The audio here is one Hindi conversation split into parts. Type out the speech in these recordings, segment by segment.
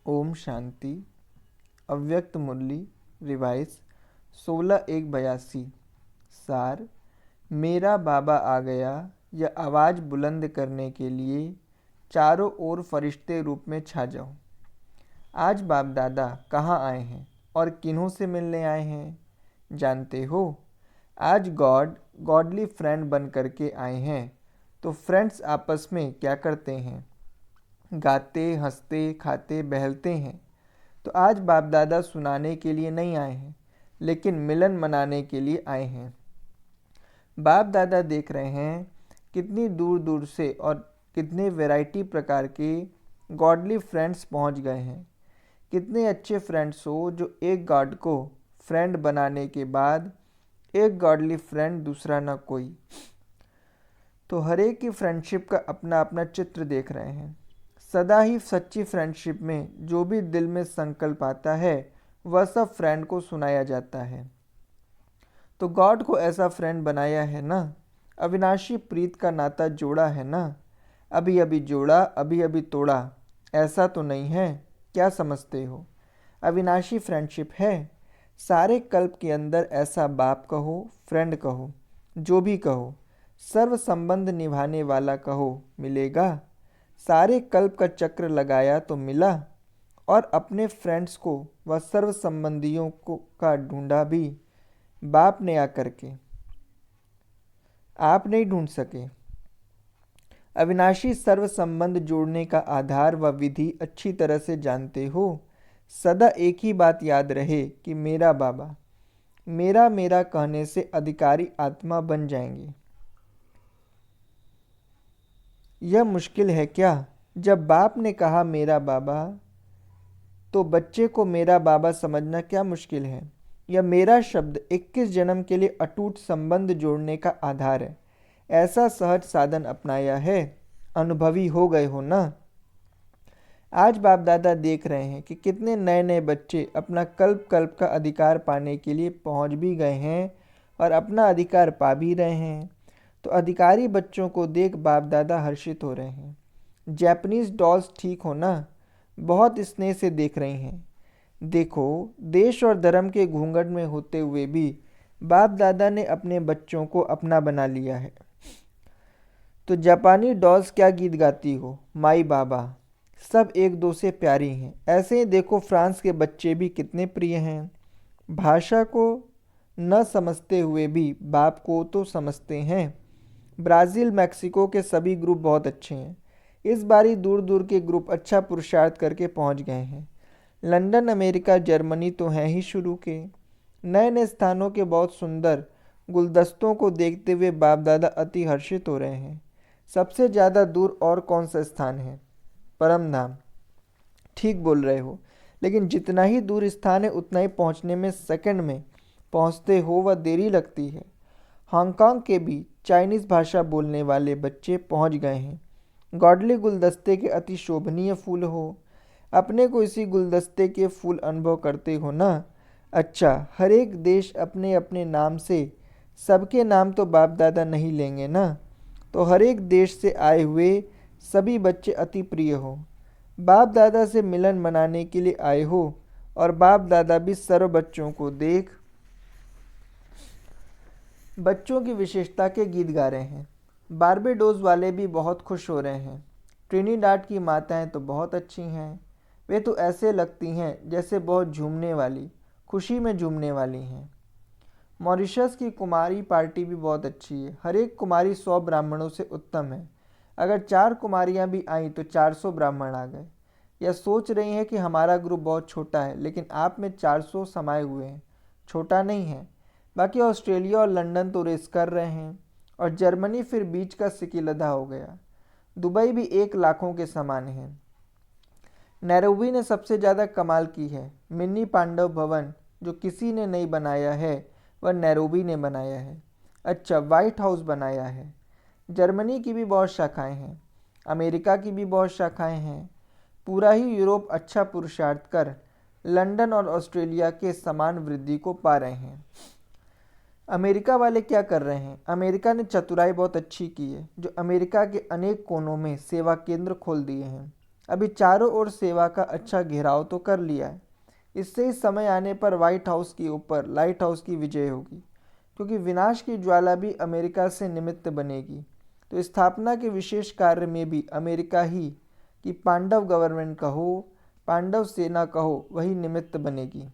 ओम शांति। अव्यक्त मुरली रिवाइज 16/1/82। सार। मेरा बाबा आ गया, यह आवाज़ बुलंद करने के लिए चारों ओर फरिश्ते रूप में छा जाओ। आज बाप दादा कहाँ आए हैं और किन्हों से मिलने आए हैं जानते हो? आज गॉडली फ्रेंड बन करके आए हैं। तो फ्रेंड्स आपस में क्या करते हैं? गाते, हंसते, खाते, बहलते हैं। तो आज बाप दादा सुनाने के लिए नहीं आए हैं, लेकिन मिलन मनाने के लिए आए हैं। बाप दादा देख रहे हैं कितनी दूर दूर से और कितने वैरायटी प्रकार के गॉडली फ्रेंड्स पहुंच गए हैं। कितने अच्छे फ्रेंड्स हो जो एक गॉड को फ्रेंड बनाने के बाद एक गॉडली फ्रेंड दूसरा ना कोई। तो हर एक की फ्रेंडशिप का अपना अपना चित्र देख रहे हैं। सदा ही सच्ची फ्रेंडशिप में जो भी दिल में संकल्प आता है वह सब फ्रेंड को सुनाया जाता है। तो गॉड को ऐसा फ्रेंड बनाया है ना, अविनाशी प्रीत का नाता जोड़ा है ना। अभी अभी जोड़ा, अभी अभी तोड़ा, ऐसा तो नहीं है। क्या समझते हो? अविनाशी फ्रेंडशिप है। सारे कल्प के अंदर ऐसा बाप कहो, फ्रेंड कहो, जो भी कहो, सर्व संबंध निभाने वाला कहो, मिलेगा। सारे कल्प का चक्र लगाया तो मिला, और अपने फ्रेंड्स को व सर्व संबंधियों को का ढूंढा भी बाप ने आकर के। आप नहीं ढूंढ सके। अविनाशी सर्व संबंध जोड़ने का आधार व विधि अच्छी तरह से जानते हो। सदा एक ही बात याद रहे कि मेरा बाबा, मेरा मेरा कहने से अधिकारी आत्मा बन जाएंगे। यह मुश्किल है क्या? जब बाप ने कहा मेरा बाबा, तो बच्चे को मेरा बाबा समझना क्या मुश्किल है? यह मेरा शब्द 21 जन्म के लिए अटूट संबंध जोड़ने का आधार है। ऐसा सहज साधन अपनाया है, अनुभवी हो गए हो ना। आज बाप दादा देख रहे हैं कि कितने नए नए बच्चे अपना कल्प कल्प का अधिकार पाने के लिए पहुंच भी गए हैं और अपना अधिकार पा भी रहे हैं। तो अधिकारी बच्चों को देख बाप दादा हर्षित हो रहे हैं। जैपनीज डॉल्स ठीक हो ना, बहुत स्नेह से देख रही हैं। देखो, देश और धर्म के घूंघट में होते हुए भी बाप दादा ने अपने बच्चों को अपना बना लिया है। तो जापानी डॉल्स क्या गीत गाती हो, माई बाबा, सब एक दो से प्यारी हैं। ऐसे ही देखो फ्रांस के बच्चे भी कितने प्रिय हैं। भाषा को न समझते हुए भी बाप को तो समझते हैं। ब्राज़ील, मैक्सिको के सभी ग्रुप बहुत अच्छे हैं। इस बारी दूर दूर के ग्रुप अच्छा पुरुषार्थ करके पहुंच गए हैं। लंदन, अमेरिका, जर्मनी तो हैं ही शुरू के। नए नए स्थानों के बहुत सुंदर गुलदस्तों को देखते हुए बाप दादा अति हर्षित हो रहे हैं। सबसे ज़्यादा दूर और कौन सा स्थान है? परम धाम। ठीक बोल रहे हो, लेकिन जितना ही दूर स्थान है उतना ही पहुंचने में सेकंड में पहुंचते हो वह देरी लगती है। हांगकांग के भी चाइनीज़ भाषा बोलने वाले बच्चे पहुंच गए हैं। गॉडली गुलदस्ते के अति शोभनीय फूल हो। अपने को इसी गुलदस्ते के फूल अनुभव करते हो ना। अच्छा, हर एक देश अपने अपने नाम से, सबके नाम तो बाप दादा नहीं लेंगे ना। तो हर एक देश से आए हुए सभी बच्चे अति प्रिय हो। बाप दादा से मिलन मनाने के लिए आए हो, और बाप दादा भी सर्व बच्चों को देख बच्चों की विशेषता के गीत गा रहे हैं। बारबेडोस वाले भी बहुत खुश हो रहे हैं। ट्रिनिडाड की माताएं तो बहुत अच्छी हैं। वे तो ऐसे लगती हैं जैसे बहुत झूमने वाली, खुशी में झूमने वाली हैं। मॉरिशस की कुमारी पार्टी भी बहुत अच्छी है। हर एक कुमारी 100 ब्राह्मणों से उत्तम है। अगर 4 कुमारियां भी आईं तो 400 ब्राह्मण आ गए। यह सोच रही हैं कि हमारा ग्रुप बहुत छोटा है, लेकिन आप में 400 समाये हुए हैं, छोटा नहीं है। बाकी ऑस्ट्रेलिया और लंदन तो रेस कर रहे हैं, और जर्मनी फिर बीच का सिकिलधा हो गया। दुबई भी 1 लाखों के समान है। नैरोबी ने सबसे ज़्यादा कमाल की है। मिनी पांडव भवन जो किसी ने नहीं बनाया है वह नैरोबी ने बनाया है। अच्छा, वाइट हाउस बनाया है। जर्मनी की भी बहुत शाखाएं हैं, अमेरिका की भी बहुत शाखाएं हैं। पूरा ही यूरोप अच्छा पुरुषार्थ कर लंदन और ऑस्ट्रेलिया के समान वृद्धि को पा रहे हैं। अमेरिका वाले क्या कर रहे हैं? अमेरिका ने चतुराई बहुत अच्छी की है, जो अमेरिका के अनेक कोनों में सेवा केंद्र खोल दिए हैं। अभी चारों ओर सेवा का अच्छा घेराव तो कर लिया है। इससे ही समय आने पर व्हाइट हाउस के ऊपर लाइट हाउस की विजय होगी, क्योंकि विनाश की ज्वाला भी अमेरिका से निमित्त बनेगी। तो स्थापना के विशेष कार्य में भी अमेरिका ही कि पांडव गवर्नमेंट कहो, पांडव सेना कहो, वही निमित्त बनेगी।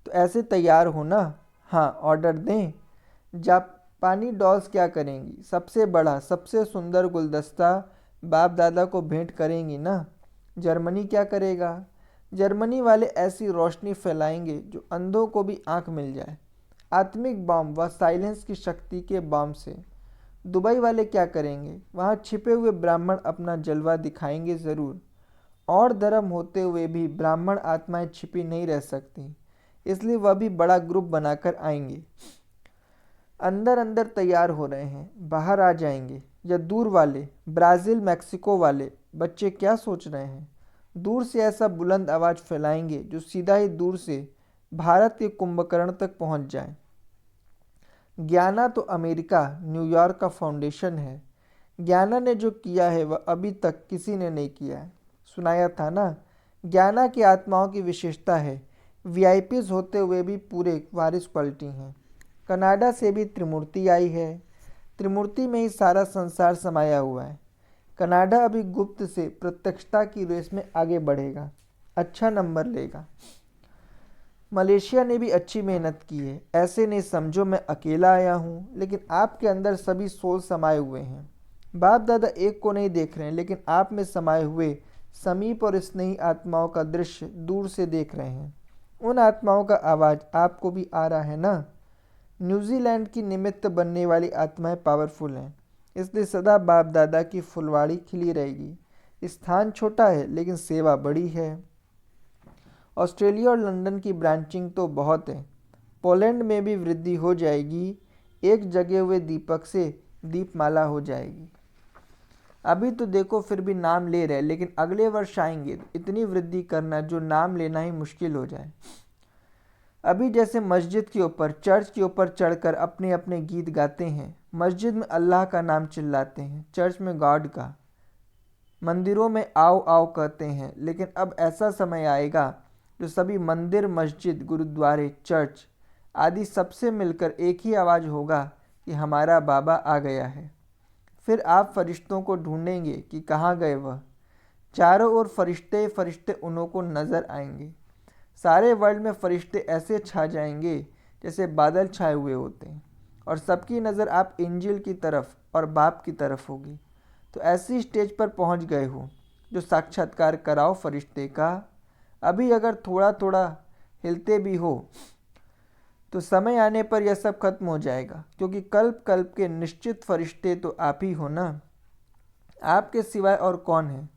तो ऐसे तैयार हो ना। हाँ, ऑर्डर दें। जापानी डॉल्स क्या करेंगी? सबसे बड़ा सबसे सुंदर गुलदस्ता बाप दादा को भेंट करेंगी ना। जर्मनी क्या करेगा? जर्मनी वाले ऐसी रोशनी फैलाएंगे जो अंधों को भी आंख मिल जाए, आत्मिक बॉम्ब व साइलेंस की शक्ति के बॉम्ब से। दुबई वाले क्या करेंगे? वहाँ छिपे हुए ब्राह्मण अपना जलवा दिखाएंगे ज़रूर। और धर्म होते हुए भी ब्राह्मण आत्माएं छिपी नहीं रह सकती, इसलिए वह भी बड़ा ग्रुप बनाकर आएंगे। अंदर अंदर तैयार हो रहे हैं, बाहर आ जाएंगे। या दूर वाले ब्राज़ील मैक्सिको वाले बच्चे क्या सोच रहे हैं? दूर से ऐसा बुलंद आवाज़ फैलाएंगे जो सीधा ही दूर से भारत के कुंभकर्ण तक पहुंच जाए। ज्ञाना तो अमेरिका न्यूयॉर्क का फाउंडेशन है। ज्ञाना ने जो किया है वह अभी तक किसी ने नहीं किया है। सुनाया था ना, ज्ञाना की आत्माओं की विशेषता है वीआईपीज होते हुए भी पूरे वारिस क्वालिटी हैं। कनाडा से भी त्रिमूर्ति आई है। त्रिमूर्ति में ही सारा संसार समाया हुआ है। कनाडा अभी गुप्त से प्रत्यक्षता की रेस में आगे बढ़ेगा, अच्छा नंबर लेगा। मलेशिया ने भी अच्छी मेहनत की है। ऐसे नहीं समझो मैं अकेला आया हूँ, लेकिन आपके अंदर सभी सोल समाये हुए हैं। बाप दादा एक को नहीं देख रहे हैं, लेकिन आप में समाये हुए समीप और स्नेही आत्माओं का दृश्य दूर से देख रहे हैं। उन आत्माओं का आवाज़ आपको भी आ रहा है ना। न्यूजीलैंड की निमित्त बनने वाली आत्माएं पावरफुल हैं, इसलिए सदा बाप दादा की फुलवाड़ी खिली रहेगी। स्थान छोटा है लेकिन सेवा बड़ी है। ऑस्ट्रेलिया और लंदन की ब्रांचिंग तो बहुत है। पोलैंड में भी वृद्धि हो जाएगी। एक जगे हुए दीपक से दीपमाला हो जाएगी। अभी तो देखो फिर भी नाम ले रहे, लेकिन अगले वर्ष आएंगे तो इतनी वृद्धि करना जो नाम लेना ही मुश्किल हो जाए। अभी जैसे मस्जिद के ऊपर चर्च के ऊपर चढ़कर अपने अपने गीत गाते हैं। मस्जिद में अल्लाह का नाम चिल्लाते हैं, चर्च में गॉड का। मंदिरों में आओ आओ कहते हैं, लेकिन अब ऐसा समय आएगा जो सभी मंदिर, मस्जिद, गुरुद्वारे, चर्च आदि सबसे मिलकर एक ही आवाज़ होगा कि हमारा बाबा आ गया है। फिर आप फरिश्तों को ढूंढेंगे कि कहाँ गए वह। चारों ओर फरिश्ते फरिश्ते उन्हों को नजर आएंगे। सारे वर्ल्ड में फरिश्ते ऐसे छा जाएंगे जैसे बादल छाए हुए होते हैं, और सबकी नज़र आप इंजिल की तरफ और बाप की तरफ होगी। तो ऐसी स्टेज पर पहुंच गए हो जो साक्षात्कार कराओ फरिश्ते का। अभी अगर थोड़ा थोड़ा हिलते भी हो तो समय आने पर यह सब खत्म हो जाएगा, क्योंकि कल्प कल्प के निश्चित फरिश्ते तो आप ही हो ना। आपके सिवाय और कौन है?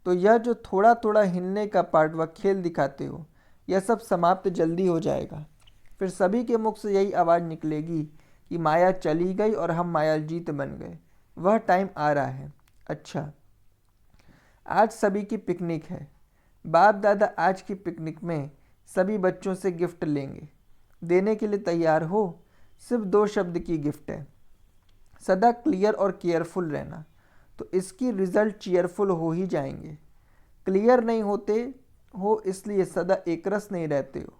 तो यह जो थोड़ा थोड़ा हिलने का पार्ट व खेल दिखाते हो, यह सब समाप्त जल्दी हो जाएगा। फिर सभी के मुख से यही आवाज़ निकलेगी कि माया चली गई और हम माया जीत बन गए। वह टाइम आ रहा है। अच्छा, आज सभी की पिकनिक है। बाप दादा आज की पिकनिक में सभी बच्चों से गिफ्ट लेंगे। देने के लिए तैयार हो? सिर्फ 2 शब्द की गिफ्ट है, सदा क्लियर और केयरफुल रहना। तो इसकी रिजल्ट चीयरफुल हो ही जाएंगे। क्लियर नहीं होते हो इसलिए सदा एकरस नहीं रहते हो,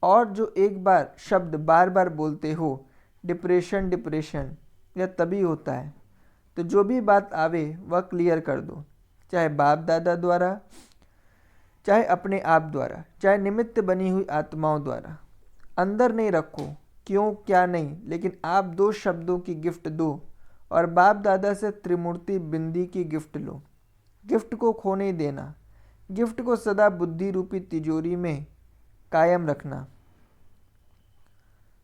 और जो एक बार शब्द बार बार बोलते हो डिप्रेशन डिप्रेशन, यह तभी होता है। तो जो भी बात आवे वह क्लियर कर दो, चाहे बाप दादा द्वारा, चाहे अपने आप द्वारा, चाहे निमित्त बनी हुई आत्माओं द्वारा। अंदर नहीं रखो क्यों क्या नहीं, लेकिन आप 2 शब्दों की गिफ्ट दो और बाप दादा से त्रिमूर्ति बिंदी की गिफ्ट लो। गिफ्ट को खो नहीं देना, गिफ्ट को सदा बुद्धि रूपी तिजोरी में कायम रखना।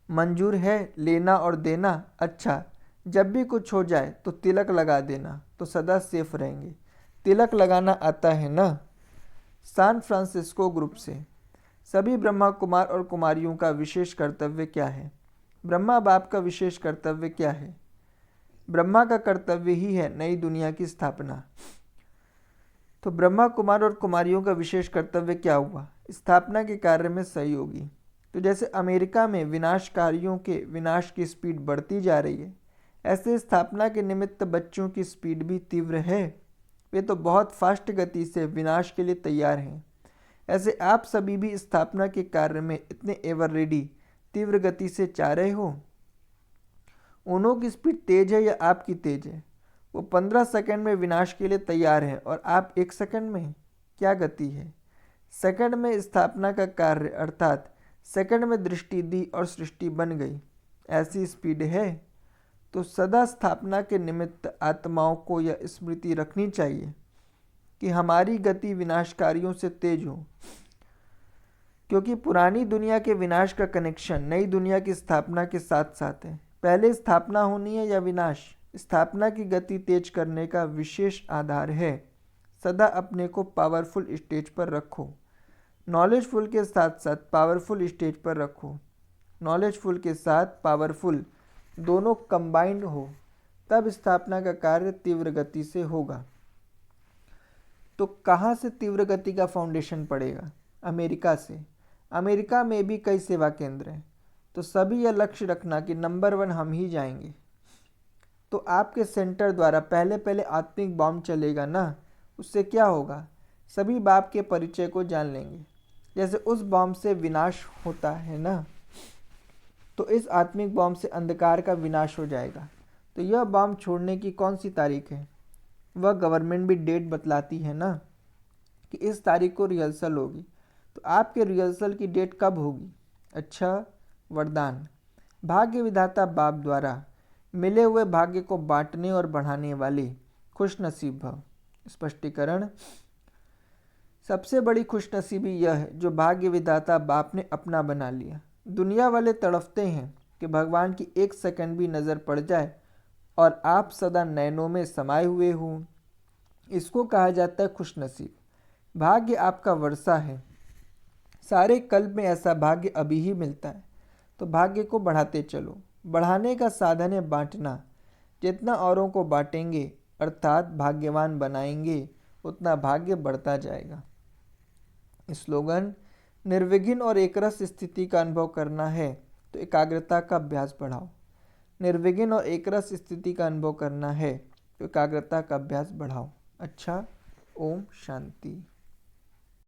मंजूर है लेना और देना? अच्छा, जब भी कुछ हो जाए तो तिलक लगा देना, तो सदा सेफ रहेंगे। तिलक लगाना आता है ना? सैन फ्रांसिस्को ग्रुप से सभी ब्रह्मा कुमार और कुमारियों का विशेष कर्तव्य क्या है? ब्रह्मा बाप का विशेष कर्तव्य क्या है? ब्रह्मा का कर्तव्य ही है नई दुनिया की स्थापना। तो ब्रह्मा कुमार और कुमारियों का विशेष कर्तव्य क्या हुआ? स्थापना के कार्य में सहयोगी। तो जैसे अमेरिका में विनाशकारियों के विनाश की स्पीड बढ़ती जा रही है, ऐसे स्थापना के निमित्त बच्चों की स्पीड भी तीव्र है। वे तो बहुत फास्ट गति से विनाश के लिए तैयार हैं। ऐसे आप सभी भी स्थापना के कार्य में इतने एवर रेडी, तीव्र गति से चाह रहे हो। उन्हों की स्पीड तेज है या आपकी तेज है? वो 15 सेकंड में विनाश के लिए तैयार है और आप 1 सेकंड में। क्या गति है! सेकंड में स्थापना का कार्य अर्थात सेकंड में दृष्टि दी और सृष्टि बन गई। ऐसी स्पीड है तो सदा स्थापना के निमित्त आत्माओं को यह स्मृति रखनी चाहिए कि हमारी गति विनाशकारियों से तेज हो, क्योंकि पुरानी दुनिया के विनाश का कनेक्शन नई दुनिया की स्थापना के साथ साथ है। पहले स्थापना होनी है या विनाश, स्थापना की गति तेज करने का विशेष आधार है। सदा अपने को पावरफुल स्टेज पर रखो। नॉलेजफुल के साथ साथ पावरफुल स्टेज पर रखो। नॉलेजफुल के साथ पावरफुल दोनों कंबाइंड हो, तब स्थापना का कार्य तीव्र गति से होगा। तो कहाँ से तीव्र गति का फाउंडेशन पड़ेगा? अमेरिका से। अमेरिका में भी कई सेवा केंद्र हैं, तो सभी यह लक्ष्य रखना कि नंबर 1 हम ही जाएंगे। तो आपके सेंटर द्वारा पहले पहले आत्मिक बॉम्ब चलेगा ना, उससे क्या होगा? सभी बाप के परिचय को जान लेंगे। जैसे उस बॉम्ब से विनाश होता है ना, तो इस आत्मिक बॉम्ब से अंधकार का विनाश हो जाएगा। तो यह बॉम्ब छोड़ने की कौन सी तारीख है? वह गवर्नमेंट भी डेट बतलाती है ना कि इस तारीख को रिहर्सल होगी। तो आपके रिहर्सल की डेट कब होगी? अच्छा, वरदान। भाग्य विधाता बाप द्वारा मिले हुए भाग्य को बांटने और बढ़ाने वाले खुशनसीब भव। स्पष्टीकरण: सबसे बड़ी खुशनसीबी यह है जो भाग्य विधाता बाप ने अपना बना लिया। दुनिया वाले तड़फते हैं कि भगवान की 1 सेकंड भी नज़र पड़ जाए और आप सदा नैनों में समाये हुए हों। इसको कहा जाता है खुशनसीब। भाग्य आपका वर्षा है। सारे कल्प में ऐसा भाग्य अभी ही मिलता है। तो भाग्य को बढ़ाते चलो। बढ़ाने का साधन है बांटना। जितना औरों को बांटेंगे अर्थात भाग्यवान बनाएंगे, उतना भाग्य बढ़ता जाएगा। स्लोगन: निर्विघ्न और एकरस स्थिति का अनुभव करना है तो एकाग्रता का अभ्यास बढ़ाओ। निर्विघ्न और एकरस स्थिति का अनुभव करना है तो एकाग्रता का अभ्यास बढ़ाओ। अच्छा, ओम शांति।